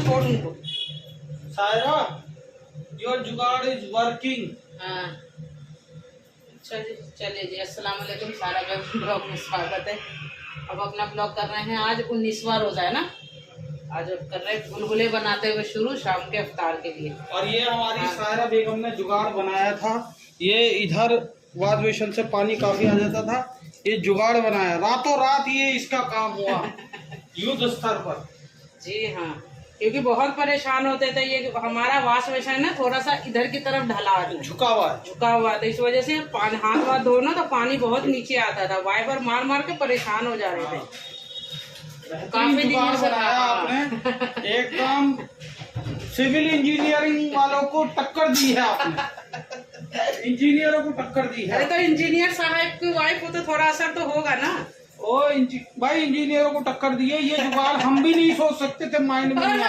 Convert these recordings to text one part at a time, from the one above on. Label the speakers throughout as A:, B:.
A: छोड़ उनको।
B: सायरा, योर जुगाड़ इज वर्किंग।
A: हाँ अच्छा जी, चलिए जी, अस्सलाम वालेकुम, सारा ब्लॉग में स्वागत है। अब अपना ब्लॉग कर रहे हैं, आज 19वां रोजा है ना, आज कर रहे हैं गुलगुले बनाते हुए शुरू शाम के इफ्तार के लिए।
B: और ये हमारी सायरा बेगम ने जुगाड़ बनाया था। ये इधर वाश बेसिन से पानी काफी आ जाता था, ये जुगाड़ बनाया, रातों रात ये इसका काम हुआ युद्ध स्तर पर।
A: जी हाँ, क्योंकि बहुत परेशान होते थे। ये हमारा वाश बेसिन ना थोड़ा सा इधर की तरफ ढला है, झुका हुआ था, इस वजह से पानी हाथ वाथ धोना तो पानी बहुत नीचे आता था, वाइपर मार मार के परेशान हो जा रहे थे। काफी दिनों से
B: आपने एकदम सिविल इंजीनियरिंग वालों को टक्कर दी है आपने, इंजीनियरों को टक्कर दी है।
A: अरे तो इंजीनियर साहब की वाइफ हो तो थोड़ा असर तो होगा ना।
B: ओ भाई इंजीनियरों को टक्कर दी है। ये जुगाड़ हम भी नहीं सोच सकते थे, माइंड में नहीं आया।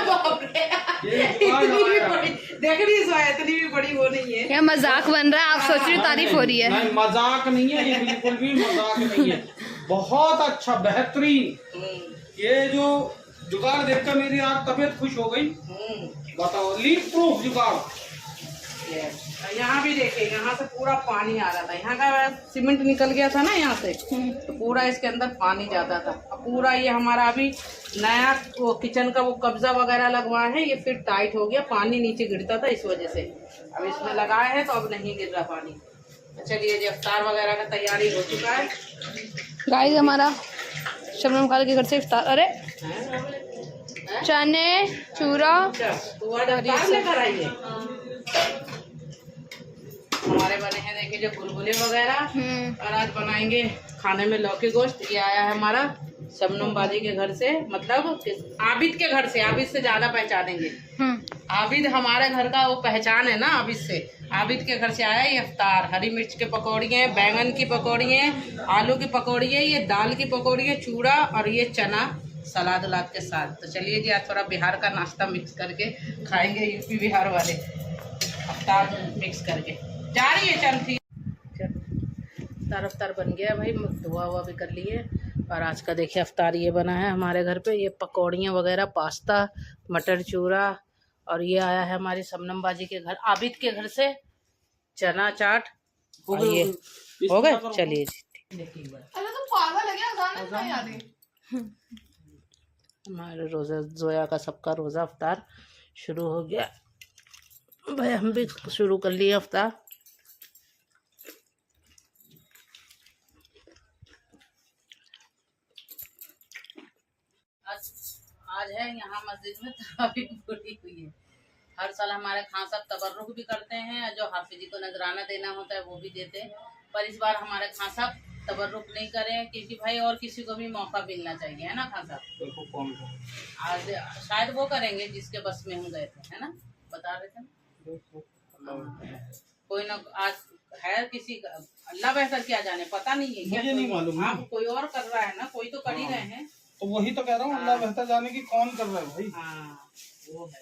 A: देख रही है, इतनी भी बड़ी वो नहीं है।
C: क्या मजाक बन रहा है? आप सोच रही हो तारीफ हो रही है?
B: नहीं, मजाक नहीं है, ये बिल्कुल भी मजाक नहीं है। बहुत अच्छा, बेहतरीन। ये जो जुगाड़ देखकर मेरी आज तबीयत खुश हो गई। बताओ, लीक प्रूफ जुगाड़।
A: यहाँ भी देखिए, यहाँ से पूरा पानी आ रहा था, यहाँ का सीमेंट निकल गया था ना यहाँ से, तो पूरा इसके अंदर पानी जाता था। अब पूरा ये हमारा अभी नया वो किचन का वो कब्जा वगैरह लगवाया है, ये फिर टाइट हो गया, पानी नीचे गिरता था इस वजह से। अब इसमें लगाए हैं तो अब नहीं गिर रहा पानी। चलिए जी, इफ्तार वगैरह का तैयारी हो चुका है।
C: गाइस, हमारा शबनम खाला के घर से इफ्तार, अरे चने चूरा
A: लेकर आइए। हमारे बने हैं देखिए जो गुलगुले वगैरह, और आज बनाएंगे खाने में लौकी गोश्त। ये आया है हमारा शबनम बाजी के घर से, मतलब आबिद के घर से। आबिद से ज्यादा पहचानेंगे, आबिद हमारे घर का वो पहचान है ना, आबिद से। आबिद के घर से आया ये इफ्तार। हरी मिर्च के पकौड़ी है, बैंगन की पकौड़ी है, आलू की पकौड़ी है, ये दाल की पकौड़ी है, चूड़ा, और ये चना सलाद उलाद के साथ। तो चलिए जी, आज थोड़ा बिहार का नाश्ता मिक्स करके खाएंगे, यूपी बिहार वाले इफ्तार मिक्स करके। जा रही है चमथी। इफ्तार बन गया भाई, दुआ हुआ भी कर लिए। और आज का देखिए इफ्तार ये बना है हमारे घर पे, ये पकौड़ियाँ वगैरह, पास्ता, मटर चूरा, और ये आया है हमारी शबनम बाजी के घर, आबिद के घर से चना चाट। ये हो गए, चलिए जी। हमारे रोज़ा, जोया का सबका रोज़ा इफ्तार शुरू हो गया भाई, हम भी शुरू कर लिए इफ्तार। आज है यहाँ मस्जिद में तरावी पूरी हुई है। हर साल हमारे खान साहब तबर्रुक भी करते हैं, जो हाफिजी को नजराना देना होता है वो भी देते हैं, पर इस बार हमारे खान साहब तबर्रुक नहीं करें, क्योंकि भाई और किसी को भी मौका मिलना चाहिए, है ना खान साहब। आज शायद वो करेंगे जिसके बस में हम गए थे, है ना, बता रहे थे ना। कोई ना, आज है किसी का, अल्लाह बेहतर क्या जाने, पता नहीं है, मुझे नहीं मालूम। हाँ, कोई और कर रहा है ना, कोई तो कर ही रहे हैं।
B: तो वही तो कह रहा हूँ, अल्लाह बेहतर जाने की कौन कर रहा है भाई।
A: हाँ वो है।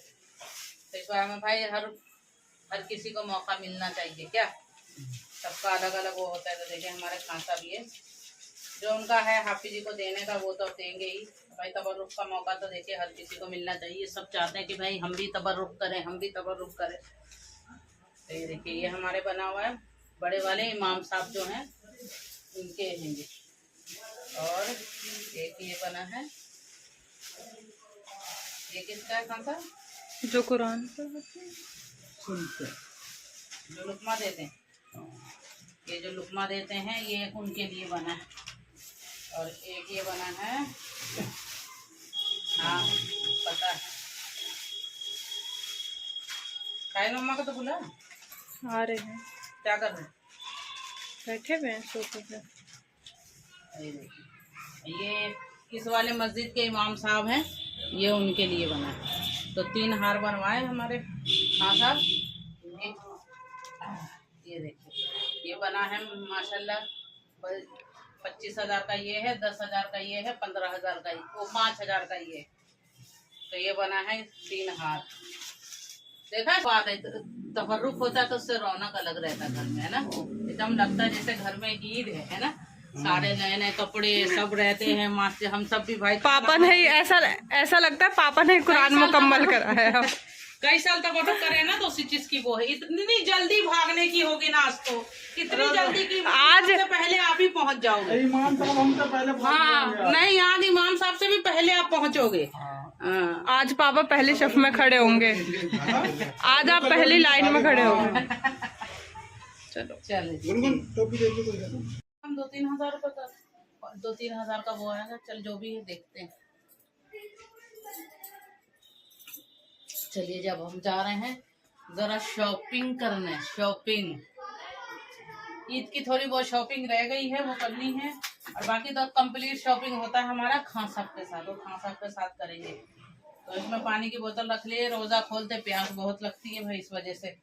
A: तो इस बार में भाई हर किसी को मौका मिलना चाहिए, क्या सबका अलग अलग वो होता है। तो देखिए हमारे खान साहब ये जो उनका है हाफिजी को देने का, वो तो देंगे ही भाई। तबर्रुक का मौका तो देखिए हर किसी को मिलना चाहिए। सब चाहते हैं कि भाई हम भी तबर्रुक करें, हम भी तबर्रुक करें। तो ये देखिए, ये हमारे बना हुआ है, बड़े वाले इमाम साहब जो हैं उनके हैं ये। और एक ये बना है, ये किसका है खान साहब?
C: जो कुरान
A: जो लुकमा देते हैं, ये जो लुकमा देते हैं ये उनके लिए बना है। और एक ये बना है, हाँ पता है, खाए मम्मा को तो बुला।
C: आ रहे हैं,
A: क्या कर रहे हैं?
C: बैठे हुए हैं सोफे पे।
A: ये इस वाले मस्जिद के इमाम साहब हैं, ये उनके लिए बना है। तो 3 हार बनवाए हमारे खान साहब। ये देखिए, ये बना है माशाल्लाह, 25,000 का ये है, 10,000 का ये है, 15,000 का, वो 5,000 का ये। तो ये बना है 3 हार। देखा बात है, तफर्रुक होता है तो उससे रौनक अलग रहता घर में, है ना, एकदम लगता है जैसे घर में ईद है ना। सारे नए नए कपड़े सब रहते हैं मास्टर, हम सब भी भाई
C: पापा ने ऐसा लगता है पापा ने कुरान मुकम्मल करा है।
A: कई साल तक ऑर्डर करे ना, तो उसी चीज की वो है। इतनी जल्दी भागने की होगी ना आज, तो इतनी जल्दी की आज से पहले आप ही पहुंच जाओगे।
B: इमाम साहब हम तो पहले
A: हाँ नहीं, आज इमाम साहब से भी पहले आप पहुंचोगे।
C: आज पापा पहले शफ में खड़े होंगे, आज आप पहली लाइन में खड़े होंगे। चलो
A: चलो हम 2-3 हज़ार रुपये का 2-3 हज़ार का वो आएगा। चल जो भी है देखते हैं। चलिए जब हम जा रहे हैं जरा शॉपिंग करने, शॉपिंग ईद की थोड़ी बहुत शॉपिंग रह गई है वो करनी है, और बाकी तो कंप्लीट शॉपिंग होता है हमारा खां साहब के साथ। वो खां साहब के साथ करेंगे। तो इसमें पानी की बोतल रख लिए, रोजा खोलते प्यास बहुत लगती है भाई इस वजह से।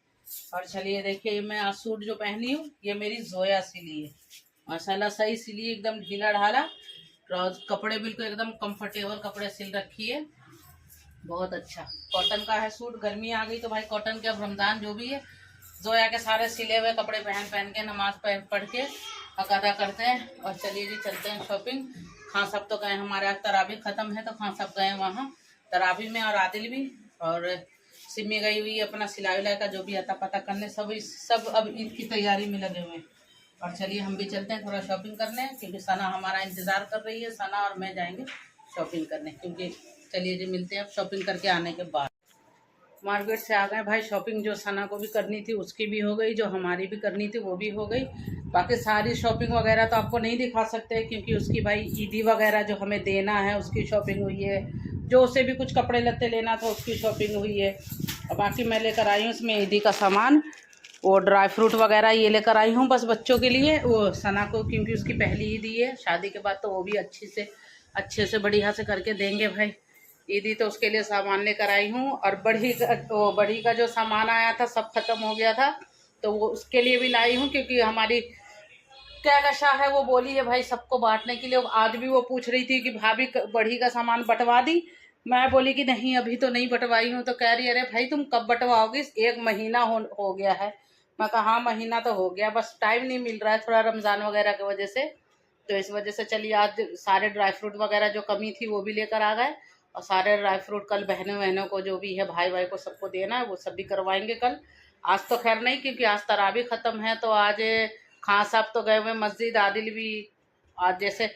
A: और चलिए देखिए, मैं आज सूट जो पहनी हूँ ये मेरी जोया सिली है, माशाल्लाह सही सिली, एकदम ढीला ढाला, कपड़े बिल्कुल एकदम कंफर्टेबल कपड़े सिल रखी है, बहुत अच्छा कॉटन का है सूट। गर्मी आ गई तो भाई कॉटन के, अब रमजान जो भी है, जोया के सारे सिले हुए कपड़े पहन के नमाज पढ़ के अदा करते हैं। और चलिए जी चलते हैं शॉपिंग। खां साहब तो गए, हमारे आज तरावी ख़त्म है तो खां साहब गए वहाँ तरावी में, और आदिल भी, और सिमी गई हुई अपना सिलाई उलाई का जो भी आता पता करने। सब अब ईद की तैयारी में लगे हुए हैं। और चलिए हम भी चलते हैं थोड़ा शॉपिंग करने, क्योंकि सना हमारा इंतज़ार कर रही है। सना और मैं जाएंगे शॉपिंग करने, क्योंकि चलिए जी मिलते हैं अब शॉपिंग करके आने के बाद। मार्केट से आ गए भाई, शॉपिंग जो सना को भी करनी थी उसकी भी हो गई, जो हमारी भी करनी थी वो भी हो गई। बाकी सारी शॉपिंग वगैरह तो आपको नहीं दिखा सकते, क्योंकि उसकी भाई ईदी वगैरह जो हमें देना है उसकी शॉपिंग हुई है, जो उसे भी कुछ कपड़े लत्ते लेना था उसकी शॉपिंग हुई है। और बाकी मैं लेकर आई हूँ इसमें ईदी का सामान, वो ड्राई फ्रूट वगैरह ये लेकर आई हूँ बस बच्चों के लिए, वो सना को, क्योंकि उसकी पहली ईदी है शादी के बाद, तो वो भी अच्छे से बढ़िया से करके देंगे भाई ईदी। तो उसके लिए सामान लेकर आई हूँ। और बड़ी का जो सामान आया था सब खत्म हो गया था, तो वो उसके लिए भी लाई हूँ, क्योंकि हमारी क्या कशा है वो बोली है भाई सबको बांटने के लिए। आज भी वो पूछ रही थी कि भाभी बड़ी का सामान बंटवा दी, मैं बोली कि नहीं अभी तो नहीं बंटवाई हूँ। तो कह रही अरे भाई तुम कब बंटवाओगी, 1 महीना हो गया है। मैं कहा हाँ महीना तो हो गया, बस टाइम नहीं मिल रहा है थोड़ा रमज़ान वगैरह की वजह से। तो इस वजह से चलिए आज सारे ड्राई फ्रूट वगैरह जो कमी थी वो भी लेकर आ गए, और सारे ड्राई फ्रूट कल बहनों को जो भी है भाई को सबको देना है वो सब भी करवाएंगे कल। आज तो खैर नहीं, क्योंकि आज तरावी ख़त्म है। तो आज खां साहब तो गए हुए मस्जिद, आदिल भी आज जैसे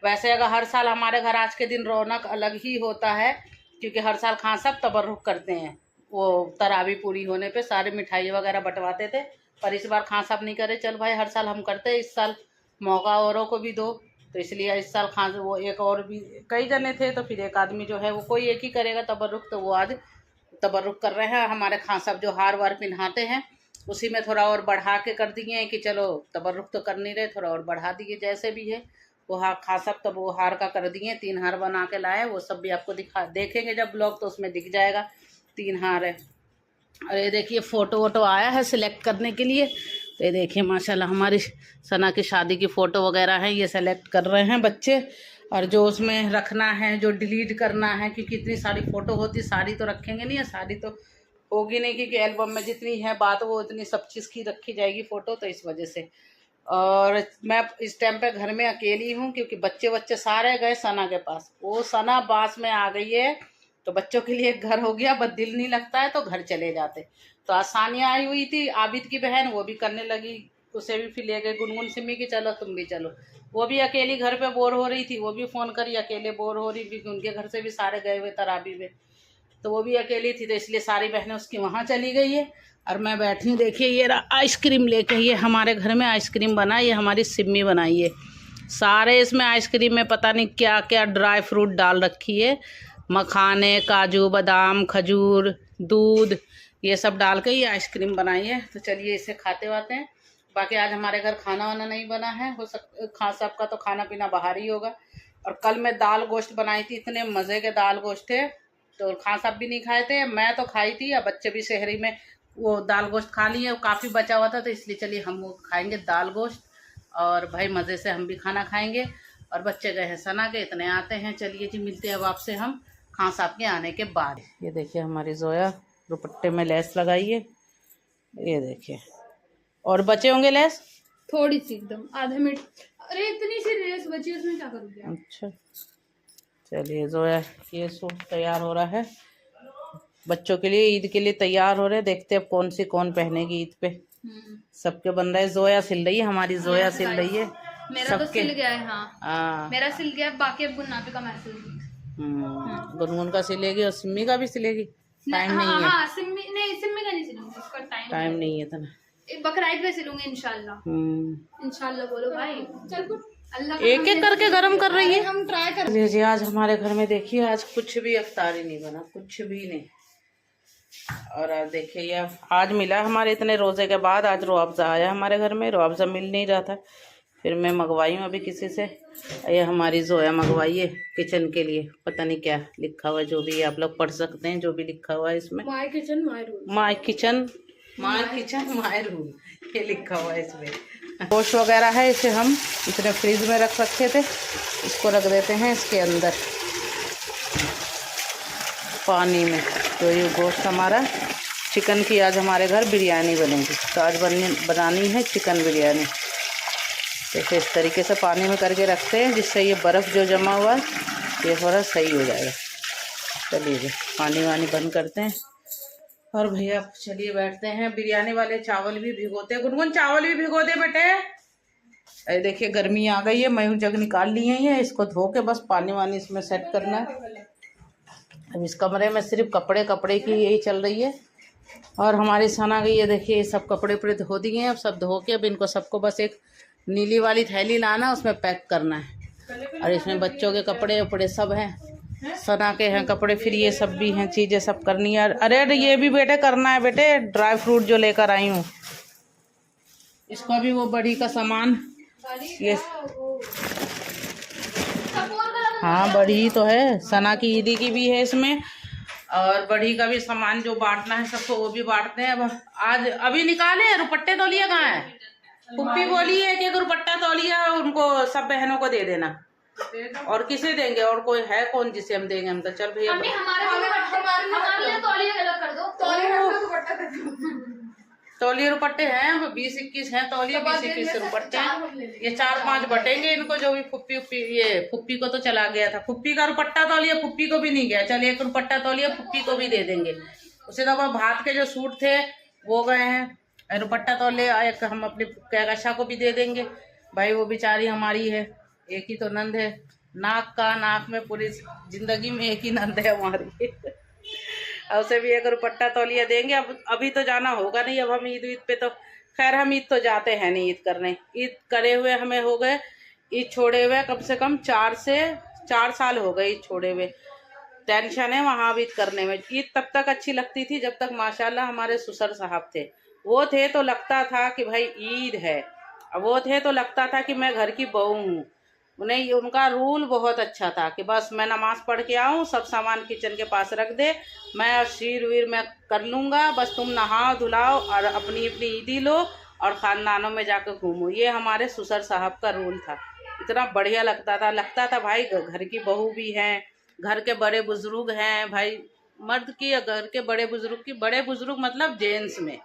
A: वैसे अगर हर साल हमारे घर आज के दिन रौनक अलग ही होता है, क्योंकि हर साल खां साहब तबर्रुक करते हैं, वो तरावी पूरी होने पे सारे मिठाई वगैरह बंटवाते थे। पर इस बार खां साहब नहीं करे, चल भाई हर साल हम करते हैं, इस साल मौका औरों को भी दो, तो इसलिए इस साल खां वो एक और भी कई जने थे, तो फिर एक आदमी जो है वो कोई एक ही करेगा तबर्रुक, तो वो आज तबर्रुक कर रहे हैं। हमारे खां साहब जो हार वार पहनाते हैं उसी में थोड़ा और बढ़ा के कर दिए हैं कि चलो तबर्रुक तो कर नहीं रहे, थोड़ा और बढ़ा दिए जैसे भी है। वो खां साहब तो वो हार का कर दिए, 3 हार बना के लाए, वो सब भी आपको देखेंगे जब ब्लॉग तो उसमें दिख जाएगा 3 हार है। और ये देखिए फ़ोटो वोटो आया है सिलेक्ट करने के लिए, तो ये देखिए माशाल्लाह हमारी सना की शादी की फ़ोटो वगैरह है, ये सेलेक्ट कर रहे हैं बच्चे। और जो उसमें रखना है, जो डिलीट करना है, क्योंकि इतनी सारी फ़ोटो होती, सारी तो रखेंगे नहीं है, सारी तो होगी नहीं, क्योंकि एल्बम में जितनी है बात वो इतनी सब चीज़ की रखी जाएगी फ़ोटो, तो इस वजह से। और मैं इस टाइम पे घर में अकेली हूँ, क्योंकि बच्चे सारे गए सना के पास, वो सना बास में आ गई है, तो बच्चों के लिए एक घर हो गया, बस दिल नहीं लगता है तो घर चले जाते। तो आज सानिया आई हुई थी, आबिद की बहन, वो भी करने लगी, उसे भी फिर ले गए गुनगुन सिमी की चलो तुम भी चलो। वो भी अकेली घर पे बोर हो रही थी, वो भी फ़ोन करी अकेले बोर हो रही थी, उनके घर से भी सारे गए हुए तराबी में, तो वो भी अकेली थी, तो इसलिए सारी बहनें उसकी वहाँ चली गई है। और मैं बैठी हूँ, देखिए ये आइसक्रीम लेके, ये हमारे घर में आइसक्रीम बना, ये हमारी सिम्मी बनाई है, सारे इसमें आइसक्रीम में पता नहीं क्या क्या ड्राई फ्रूट डाल रखी है, मखाने, काजू, बादाम, खजूर, दूध, ये सब डाल के ये आइसक्रीम बनाई है। तो चलिए इसे खाते वाते हैं। बाकी आज हमारे घर खाना वाना नहीं बना है, हो खां साहब का तो खाना पीना बाहर ही होगा। और कल मैं दाल गोश्त बनाई थी, इतने मज़े के दाल गोश्त थे, तो खां साहब भी नहीं खाए थे, मैं तो खाई थी, या बच्चे भी शहरी में वो दाल गोश्त खा लिए, वो काफ़ी बचा हुआ था, तो इसलिए चलिए हम वो खाएंगे दाल गोश्त, और भाई मज़े से हम भी खाना खाएंगे। और बच्चे गए हैं सना के, इतने आते हैं। चलिए जी मिलते हैं अब आपसे हम खां साहब के आने के बाद। ये देखिए हमारी जोया दुपट्टे में लेस लगाई है, ये देखिए, और बचे होंगे लेस
C: थोड़ी सी एकदम
D: अरे इतनी सी रेस बची उसमें क्या करोगे आप?
A: अच्छा चलिए जोया ये सूट तैयार हो रहा है बच्चों के लिए, ईद के लिए तैयार हो रहे हैं। देखते हैं अब कौन पहनेगी ईद पे। सबके बन रहा है। जोया सिल रही है, हमारी जोया सिल रही है।
D: मेरा तो सिल गया है।
A: हाँ
D: मेरा सिल गया है, बाकी अब गुन्नाफे का मैं सिल
A: गुनगुन का सिलेगी और सिम्मी का भी सिलेगी। टाइम नहीं है।
D: हाँ सिम्मी का नहीं सिलूंगी, उसका
A: टाइम नहीं है इतना।
D: बकराइद पे सिलूंगी इंशाल्लाह। इंशाल्लाह बोलो भाई। चल अल्लाह
A: एक एक करके गरम कर रही है।
D: हम ट्राई कर।
A: जी आज हमारे घर में देखिए आज कुछ भी इफ्तार ही नहीं बना, कुछ भी नहीं। और आज देखिए ये आज मिला हमारे इतने रोजे के बाद, आज रुआवजा आया हमारे घर में। रुआवजा मिल नहीं रहा था, फिर मैं मंगवाई हूँ अभी किसी से। ये हमारी जोया मंगवाई है किचन के लिए, पता नहीं क्या लिखा हुआ है, जो भी आप लोग पढ़ सकते हैं जो भी लिखा हुआ है इसमें।
D: My kitchen my rule,
A: my kitchen my rule ये लिखा हुआ है इसमें। गोश्त वगैरह है, इसे हम इतने फ्रिज में रख रखे थे, इसको रख देते हैं इसके अंदर पानी में। तो ये गोश्त हमारा चिकन की आज हमारे घर बिरयानी बनेगी, तो आज बनानी है चिकन बिरयानी। जैसे इस तरीके से पानी में करके रखते हैं, जिससे ये बर्फ़ जो जमा हुआ है ये थोड़ा सही हो जाएगा। चलिए पानी वानी बंद करते हैं और भैया चलिए बैठते हैं। बिरयानी वाले चावल भी भिगोते हैं, गुनगुन चावल भी भिगो दे बेटे। अरे देखिए गर्मी आ गई है, मैं जग निकाल ली है, इसको धो के बस पानी वानी इसमें सेट करना है। अब इस कमरे में सिर्फ कपड़े की यही चल रही है। और हमारी सना गई है, देखिए ये सब कपड़े उपड़े धो दिए हैं। अब सब धो के अब इनको सबको बस एक नीली वाली थैली लाना, उसमें पैक करना है। और इसमें बच्चों के कपड़े उपड़े सब हैं, सना के हैं कपड़े, फिर ये सब भी हैं चीज़ें सब करनी है। अरे ये भी बेटे करना है बेटे, ड्राई फ्रूट जो लेकर आई हूँ इसका भी वो बड़ी का सामान ये। हाँ बड़ी तो है, सना की ईदी की भी है इसमें, और बड़ी का भी सामान जो बांटना है सबको वो भी बांटते हैं। अब आज अभी निकाले रुपट्टे तौलिया कहाँ है? पुप्पी बोली है कि रुपट्टा तौलिया उनको सब बहनों को दे देना। और किसे देंगे? और कोई है कौन जिसे हम देंगे? हम तो चल भैया तौलिए रुपट्टे हैं 20-21 हैं तौलिए, 20-21 रुपट्टे हैं। ये 4-5 बटेंगे इनको, जो भी फुप्पी ये फुप्पी को तो चला गया था, फुप्पी का रुपट्टा तौलिया फुप्पी को भी नहीं गया। चल एक रुपट्टा तौलिया फुप्पी को भी दे देंगे। उसे तो भात के जो सूट थे वो गए हैं, रुपट्टा तौलिया एक हम अपनी कैगशा को भी दे देंगे भाई, वो बेचारी हमारी है, एक ही तो नंद है। नाक में पूरी जिंदगी में एक ही नंद है हमारी उसे भी एक रुपट्टा तौलिया देंगे। अब अभी तो जाना होगा नहीं, अब हम ईद पे तो खैर हम ईद तो जाते हैं नहीं ईद करने। ईद करे हुए हमें हो गए, ईद छोड़े हुए कम से कम 4 साल हो गए ईद छोड़े हुए। टेंशन है वहाँ ईद करने में। ईद तब तक अच्छी लगती थी जब तक माशाल्लाह हमारे ससुर साहब थे, वो थे तो लगता था कि भाई ईद है, वो थे तो लगता था कि मैं घर की बहू हूँ। उन्हें उनका रूल बहुत अच्छा था कि बस मैं नमाज़ पढ़ के आऊँ, सब सामान किचन के पास रख दे, मैं शीर वीर मैं कर लूँगा, बस तुम नहाओ धुलाओ और अपनी अपनी ईदी लो और ख़ानदानों में जाकर घूमो। ये हमारे ससुर साहब का रूल था। इतना बढ़िया लगता था भाई, घर की बहू भी हैं, घर के बड़े बुजुर्ग हैं भाई, मर्द की या घर के बड़े बुजुर्ग की, बड़े बुजुर्ग मतलब जेंट्स में,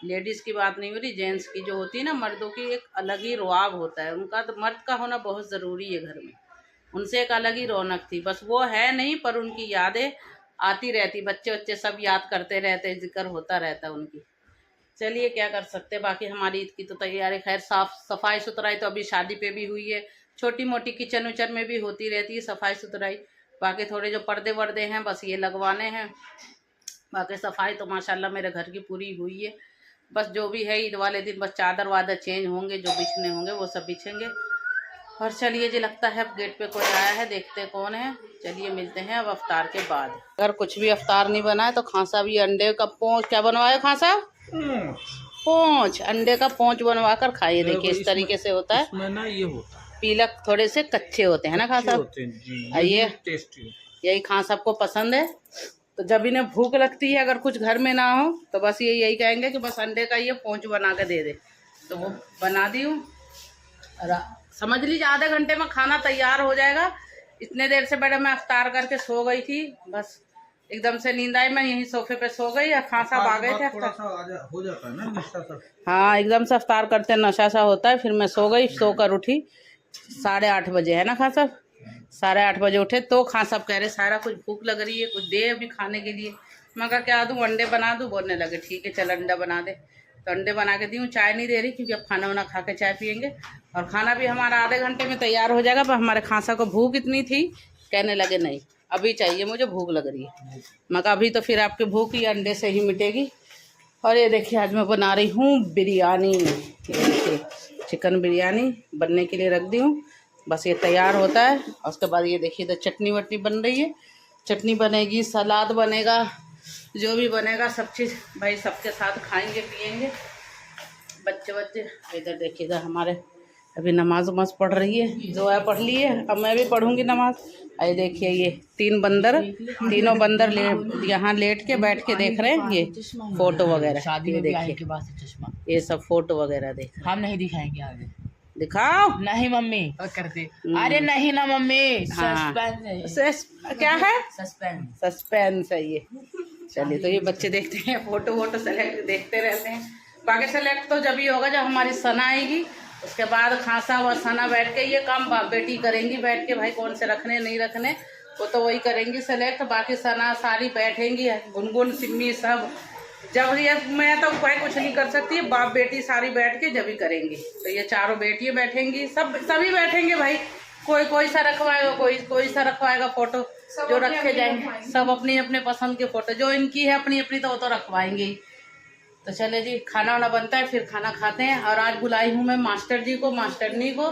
A: लेडीज़ की बात नहीं हो रही, जेंट्स की जो होती है ना, मर्दों की एक अलग ही रुआब होता है उनका, तो मर्द का होना बहुत ज़रूरी है घर में, उनसे एक अलग ही रौनक थी। बस वो है नहीं, पर उनकी यादें आती रहती, बच्चे सब याद करते रहते, जिक्र होता रहता उनकी। चलिए क्या कर सकते, बाकी हमारी ईद की तो तैयारी खैर साफ़ सफाई सुथराई तो अभी शादी पे भी हुई है, छोटी मोटी किचन उचन में भी होती रहती है सफाई सुथराई। बाकी थोड़े जो पर्दे वर्दे हैं बस ये लगवाने हैं, बाकी सफाई तो माशाल्लाह मेरे घर की पूरी हुई है। बस जो भी है ईद वाले दिन बस चादर वादर चेंज होंगे, जो बिछने होंगे वो सब बिछेंगे। और चलिए जी लगता है अब गेट पे कोई आया है, देखते कौन है। चलिए मिलते हैं अब अफ्तार के बाद। अगर कुछ भी अफ्तार नहीं बना है तो खांसा भी अंडे का पोंच, क्या बनवाया खांसा? पोंच, अंडे का पोंच बनवा कर खाइए। देखिए इस तरीके से होता है, इसमें ना ये होता है पीलक थोड़े से कच्चे होते हैं ना खांसा, ये टेस्टी, यही खांसा आपको पसंद है। तो जब इन्हें भूख लगती है अगर कुछ घर में ना हो तो बस ये यही कहेंगे कि बस अंडे का ये पोंच बना के दे दे, तो वो बना दी हूँ। समझ लीजिए आधे घंटे में खाना तैयार हो जाएगा। इतने देर से बैठे मैं अफ्तार करके सो गई थी, बस एकदम से नींद आई, मैं यहीं सोफे पे सो गई और खां साहब आ गए थे। हो जाता है ना नशा सा। हाँ एकदम से अफ्तार करते नशा सा होता है, फिर मैं सो गई, सोकर उठी 8:30 बजे है ना खां साहब, 8:30 बजे उठे तो खां साहब कह रहे सारा कुछ भूख लग रही है, कुछ दे अभी खाने के लिए। मैं कहा क्या दूँ, अंडे बना दूँ? बोलने लगे ठीक है चल अंडा बना दे। तो अंडे बना के दी हूँ। चाय नहीं दे रही क्योंकि अब खाना वाना खा के चाय पियेंगे, और खाना भी हमारा आधे घंटे में तैयार हो जाएगा। पर हमारे खां साहब को भूख इतनी थी, कहने लगे नहीं अभी चाहिए मुझे, भूख लग रही है। मैं कहा अभी तो फिर आपकी भूख ही अंडे से ही मिटेगी। और ये देखिए आज मैं बना रही हूँ बिरयानी, ये देखिए चिकन बिरयानी बनने के लिए रख दी हूँ, बस ये तैयार होता है। और उसके बाद ये देखिए इधर चटनी वटनी बन रही है, चटनी बनेगी, सलाद बनेगा, जो भी बनेगा सब चीज़ भाई सबके साथ खाएंगे पिएंगे बच्चे। इधर देखिएगा हमारे अभी नमाज वमाज पढ़ रही है, जोया पढ़ ली है, अब मैं भी पढ़ूंगी नमाज। ये देखिए ये तीनों बंदर यहाँ लेट के बैठ के देख रहे हैं ये फोटो वगैरह। शादी में देखिए के बाद चश्मा, ये सब फोटो वगैरह देख। हम नहीं दिखाएंगे आगे, दिखाओ नहीं मम्मी करते। अरे नहीं ना मम्मी, क्या है सस्पेंस है ये। चलिए तो ये बच्चे देखते हैं फोटो सेलेक्ट देखते रहते हैं। बाकी सेलेक्ट तो जब ही होगा जब हमारी सना आएगी, उसके बाद खां साहब और सना बैठ के ये काम बाप बेटी करेंगी बैठ के, भाई कौन से रखने नहीं रखने वो तो वही करेंगी सेलेक्ट। बाकी सना सारी बैठेंगी, गुनगुन सिम्मी सब। जब ये मैं तो कोई कुछ नहीं कर सकती, बाप बेटी सारी बैठ के जब ही करेंगी। तो ये चारों बेटियाँ बैठेंगी, सभी बैठेंगे भाई, कोई सा रखवाएगा, कोई सा रखवाएगा फोटो, जो रखे जाएंगे सब अपनी अपने पसंद के फोटो, जो इनकी है अपनी अपनी तो वो तो रखवाएंगे ही। तो चले जी खाना वाना बनता है फिर खाना खाते हैं। और आज बुलाई हूँ मैं मास्टर जी को मास्टरनी को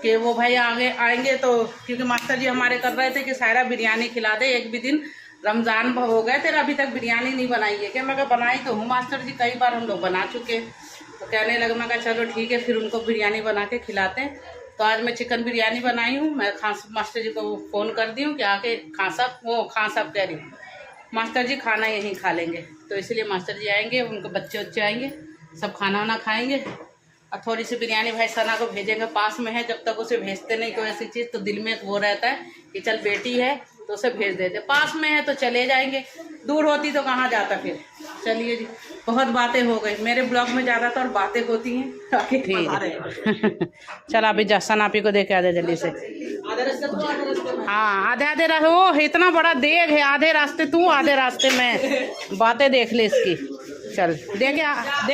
A: कि वो भाई आगे आएंगे, तो क्योंकि मास्टर जी हमारे कर रहे थे कि सायरा बिरयानी खिला दे। एक भी दिन रमज़ान हो गए तेरा अभी तक बिरयानी नहीं बनाई है क्या? मैं कहा बनाई तो हूँ मास्टर जी, कई बार हम लोग बना चुके। तो कहने लगे, मैं कहा चलो ठीक है फिर उनको बिरयानी बना के खिलाते हैं। तो आज मैं चिकन बिरयानी बनाई हूँ। मैं खां मास्टर जी को फ़ोन कर दी हूँ कि आके खां साहब कह रही मास्टर जी खाना यहीं खा लेंगे। तो इसलिए मास्टर जी आएंगे, उनके बच्चे आएंगे, सब खाना वाना खाएंगे। और थोड़ी सी बिरयानी भाई सना को भेजेंगे, पास में है, जब तक उसे भेजते नहीं कोई ऐसी चीज़ तो दिल में वो रहता है कि चल बेटी है तो उसे भेज देते, पास में है तो चले जाएंगे, दूर होती तो कहाँ जाता फिर। चलिए जी बहुत बातें हो गई, मेरे ब्लॉग में ज़्यादातर बातें होती हैं। ठीक चल अभी जा सनापी को दे के आ जाए जल्दी से। हाँ आधे हो, इतना बड़ा देग है, आधे रास्ते तू आधे रास्ते में, बातें देख ले इसकी। चल दे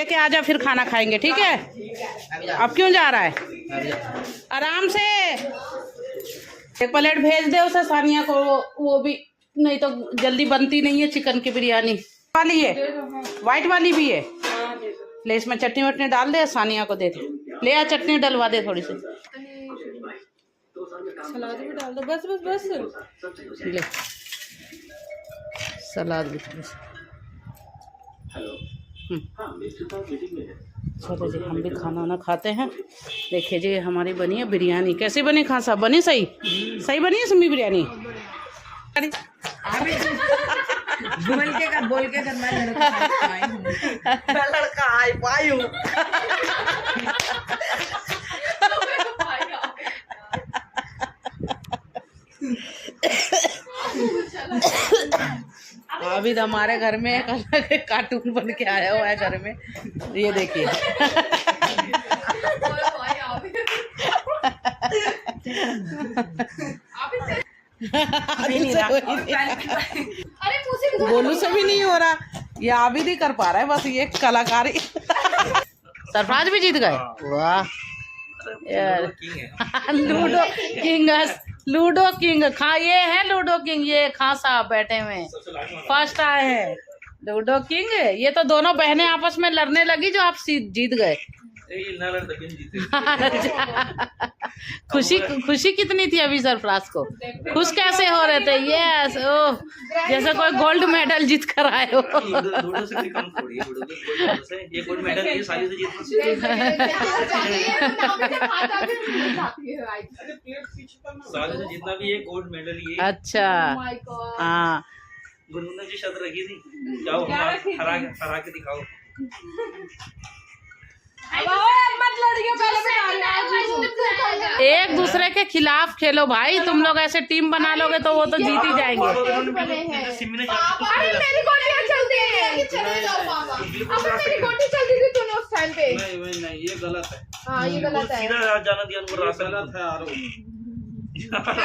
A: के आ जा फिर खाना खाएंगे, ठीक है? अब क्यों जा रहा है? आराम से एक प्लेट भेज दे उसे सानिया को, वो भी नहीं तो जल्दी बनती नहीं है चिकन की बिरयानी। वाली है वाइट वाली भी है, ले इसमें चटनी वटनी डाल दे, सानिया को दे दे, ले आ चटनी डलवा दे थोड़ी सी, सलाद भी डाल दो, बस ले सलाद भी थोड़ी सी। चलो जी हम भी खाना वाना खाते हैं। देखिए जी हमारी बनी है बिरयानी, कैसी बनी खां साहब? बनी सही बनी है सिम्मी बिरयानी। बोल के कर मैं लड़का आई पाई हूँ। अभी तो हमारे घर में एक अलग कार्टून बन के आया हुआ है घर में, ये देखिए। गोलू से भी नहीं हो रहा, ये आबिद ही कर पा रहा है बस, ये कलाकारी। सरफराज भी जीत गए, वाह यार। लूडो किंग खा, ये है लूडो किंग, ये खां साहब बैठे हुए फर्स्ट आए हैं लूडो किंग। ये तो दोनों बहनें आपस में लड़ने लगी जो आप जीत गए। खुशी कितनी थी अभी सरफराज को, खुश कैसे हो रहे थे? यस ओह जैसे कोई गोल्ड मेडल जीत कर आए हो।
B: जितना भी ये गोल्ड मेडल ये।
A: अच्छा हाँ
B: गुनगुन जी शर्त रखी थी, जाओ हरा के दिखाओ।
A: एक दूसरे के खिलाफ खेलो भाई, तुम लोग ऐसे टीम बना लोगे तो वो तो जीत ही जाएंगे।
C: स्थान पे।
B: नहीं ये गलत है।
C: हाँ ये गलत है।
B: जाना दिया उनको, गलत है आरोप।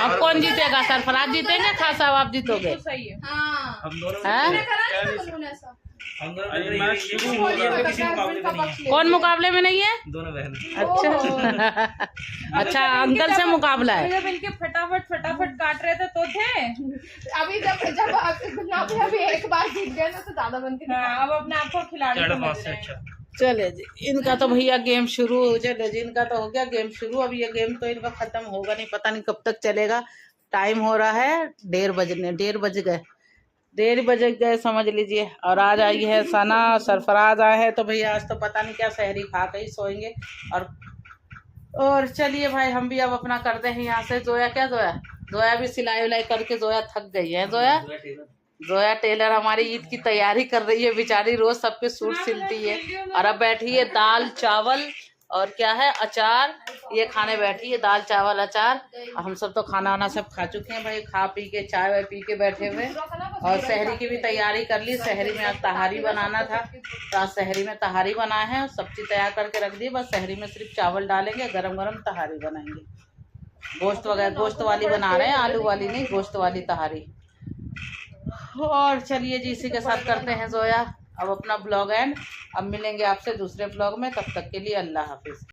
A: अब कौन जीतेगा? सरफराज जीतेंगे, खान साहब आप जीतोगे?
C: सही है।
D: हाँ
B: हम दोनों
A: हैं?
D: करा ना तुम लोगों ने ऐसा।
B: मैच शुरू हो गया।
A: कौन मुकाबले में नहीं है?
B: दोनों बहन।
A: अच्छा अच्छा, अंकल से मुकाबला है।
C: जब इनके फटाफट फटाफट काट रहे थे तो थे।
D: अभी जब अभी एक बार जीत गए ना तो ज्यादा बनती है।
C: हाँ, अब अपने आप को खिलाड़ी समझ रहे हैं।
A: चले जी, इनका तो भैया गेम शुरू हो, चले जी, इनका तो हो गया गेम शुरू। अब ये गेम तो इनका खत्म होगा नहीं, पता नहीं कब तक चलेगा। टाइम हो रहा है 1:30 बज गए समझ लीजिए। और आज आई है सना, सरफराज आए हैं, तो भैया आज तो पता नहीं क्या सहरी खा के ही सोएंगे। और चलिए भाई, हम भी अब अपना करते हैं यहाँ से। जोया भी सिलाई उलाई करके जोया थक गई है। जोया टेलर हमारी ईद की तैयारी कर रही है बेचारी, रोज सबके सूट सिलती है। और अब बैठी है दाल चावल और क्या है, अचार, ये खाने बैठी है, दाल चावल अचार। हम सब तो खाना वाना सब खा चुके हैं भाई, खा पी के चाय वाय पी के बैठे हुए। और सहरी की भी तैयारी कर ली। सहरी में आज तहारी बनाना था, तो आज सहरी में तहारी बनाए हैं, सब्जी तैयार करके रख दी। बस सहरी में सिर्फ चावल डालेंगे, गरम गरम तहारी बनाएंगे। गोश्त वगैरह, गोश्त वाली बना रहे हैं, आलू वाली नहीं, गोश्त वाली तहारी। और चलिए जी, इसी के साथ करते हैं जोया अब अपना ब्लॉग एंड। अब मिलेंगे आपसे दूसरे ब्लॉग में, तब तक के लिए अल्लाह हाफिज।